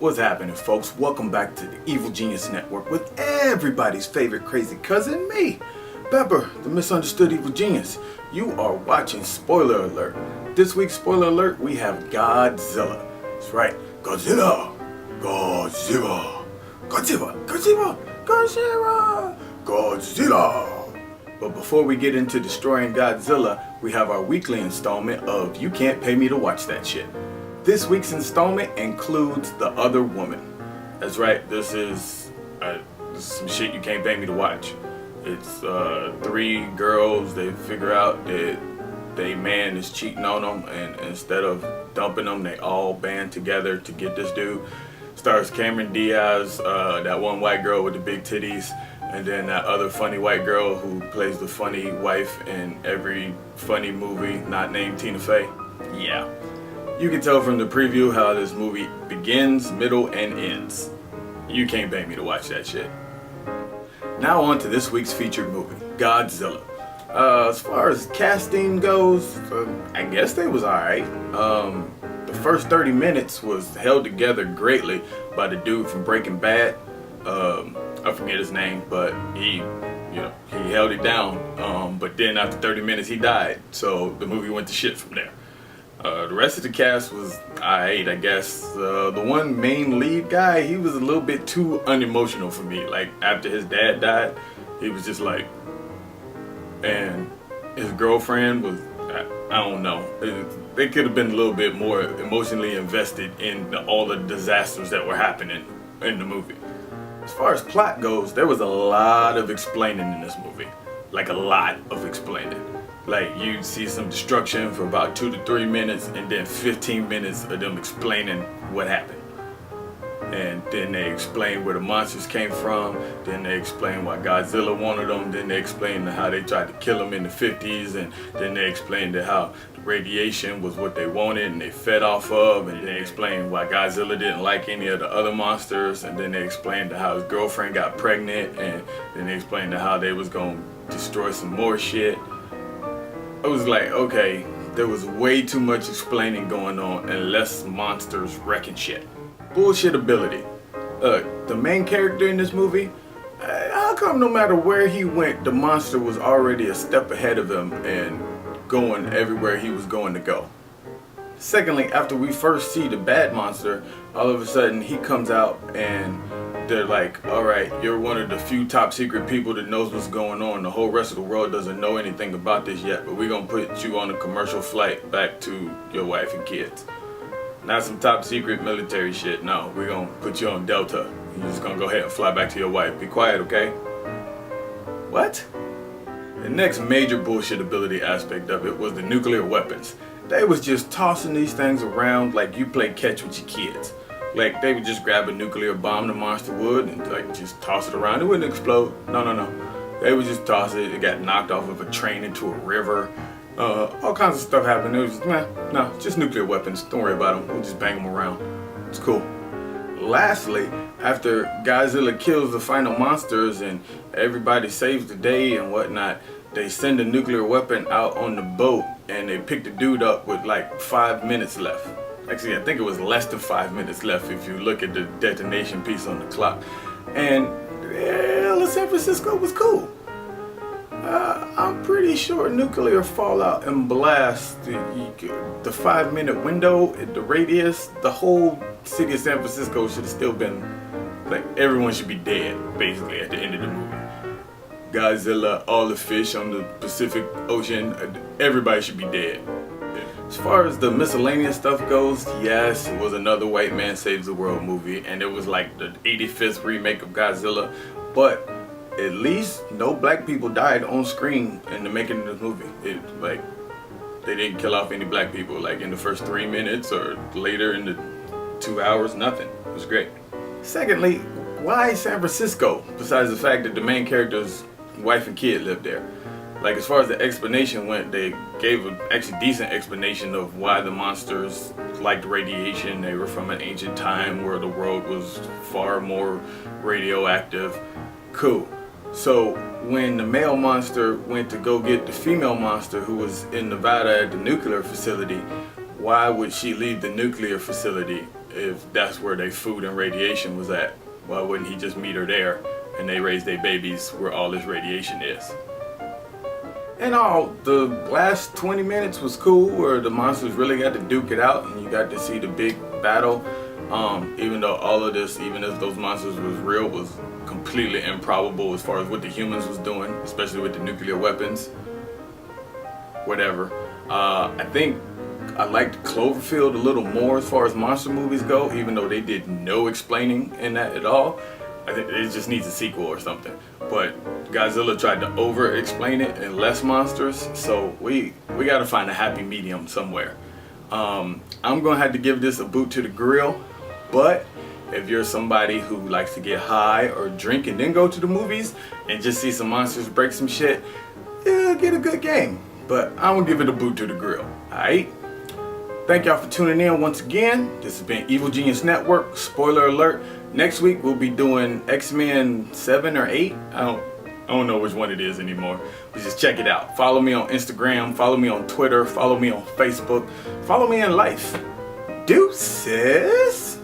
What's happening, folks? Welcome back to the Evil Genius Network with everybody's favorite crazy cousin, me, Pepper, the misunderstood evil genius. You are watching Spoiler Alert. This week's Spoiler Alert, we have Godzilla. That's right, Godzilla, Godzilla, Godzilla, Godzilla, Godzilla, Godzilla. But before we get into destroying Godzilla, we have our weekly installment of You Can't Pay Me to Watch That Shit. This week's installment includes The Other Woman. That's right, this is some shit you can't pay me to watch. It's three girls, they figure out that their man is cheating on them, and instead of dumping them, they all band together to get this dude. Stars Cameron Diaz, that one white girl with the big titties, and then that other funny white girl who plays the funny wife in every funny movie not named Tina Fey. Yeah. You can tell from the preview how this movie begins, middle, and ends. You can't pay me to watch that shit. Now on to this week's featured movie, Godzilla. As far as casting goes, I guess they was alright. The first 30 minutes was held together greatly by the dude from Breaking Bad. I forget his name, but he held it down. But then after 30 minutes he died, so the movie went to shit from there. The rest of the cast was alright, I guess. The one main lead guy, he was a little bit too unemotional for me. Like, after his dad died, he was just like, and his girlfriend was, I don't know. They could have been a little bit more emotionally invested in all the disasters that were happening in the movie. As far as plot goes, there was a lot of explaining in this movie. Like, a lot of explaining. Like, you'd see some destruction for about 2 to 3 minutes, and then 15 minutes of them explaining what happened. And then they explain where the monsters came from, then they explain why Godzilla wanted them, then they explain how they tried to kill him in the 50s, and then they explained how the radiation was what they wanted and they fed off of, and they explained why Godzilla didn't like any of the other monsters, and then they explained how his girlfriend got pregnant, and then they explained how they was going to destroy some more shit. I was like, okay, there was way too much explaining going on and less monsters wrecking shit. Bullshit ability. The main character in this movie, how come no matter where he went, the monster was already a step ahead of him and going everywhere he was going to go? Secondly, after we first see the bad monster, all of a sudden he comes out and they're like, alright, you're one of the few top secret people that knows what's going on. The whole rest of the world doesn't know anything about this yet, but we're going to put you on a commercial flight back to your wife and kids. Not some top secret military shit. No, we're going to put you on Delta. You're just going to go ahead and fly back to your wife. Be quiet, okay? What? The next major bullshit ability aspect of it was the nuclear weapons. They was just tossing these things around like you play catch with your kids. Like, they would just grab a nuclear bomb, the monster would, and like just toss it around. It wouldn't explode. No. They would just toss it. It got knocked off of a train into a river. All kinds of stuff happened. It was just, just nuclear weapons. Don't worry about them. We'll just bang them around. It's cool. Lastly, after Godzilla kills the final monsters and everybody saves the day and whatnot, they send a nuclear weapon out on the boat and they pick the dude up with like 5 minutes left. Actually, I think it was less than 5 minutes left if you look at the detonation piece on the clock. And San Francisco was cool. I'm pretty sure nuclear fallout and blast, the 5-minute window, the radius, the whole city of San Francisco should have still been, like, everyone should be dead, basically, at the end of the movie. Godzilla, all the fish on the Pacific Ocean, everybody should be dead. As far as the miscellaneous stuff goes, yes, it was another white man saves the world movie, and it was like the 85th remake of Godzilla, but at least no black people died on screen in the making of this movie. They didn't kill off any black people, like in the first 3 minutes or later in the 2 hours, nothing. It was great. Secondly, why San Francisco, besides the fact that the main character's wife and kid lived there? Like, as far as the explanation went, they gave an actually decent explanation of why the monsters liked radiation. They were from an ancient time where the world was far more radioactive. Cool. So when the male monster went to go get the female monster who was in Nevada at the nuclear facility, why would she leave the nuclear facility if that's where their food and radiation was at. Why wouldn't he just meet her there and they raise their babies where all this radiation is? And all, the last 20 minutes was cool, where the monsters really got to duke it out and you got to see the big battle. Even though all of this, even if those monsters was real, was completely improbable as far as what the humans was doing, especially with the nuclear weapons. Whatever. I think I liked Cloverfield a little more as far as monster movies go, even though they did no explaining in that at all. I think it just needs a sequel or something. But Godzilla tried to over-explain it and less monsters, so we got to find a happy medium somewhere. I'm gonna have to give this a boot to the grill, but if you're somebody who likes to get high or drink and then go to the movies and just see some monsters break some shit, you'll get a good game. But I'm gonna give it a boot to the grill. Alright? Thank y'all for tuning in once again. This has been Evil Genius Network. Spoiler alert. Next week we'll be doing X-Men 7 or 8. I don't know which one it is anymore. But just check it out. Follow me on Instagram, follow me on Twitter, follow me on Facebook, follow me in life. Deuces.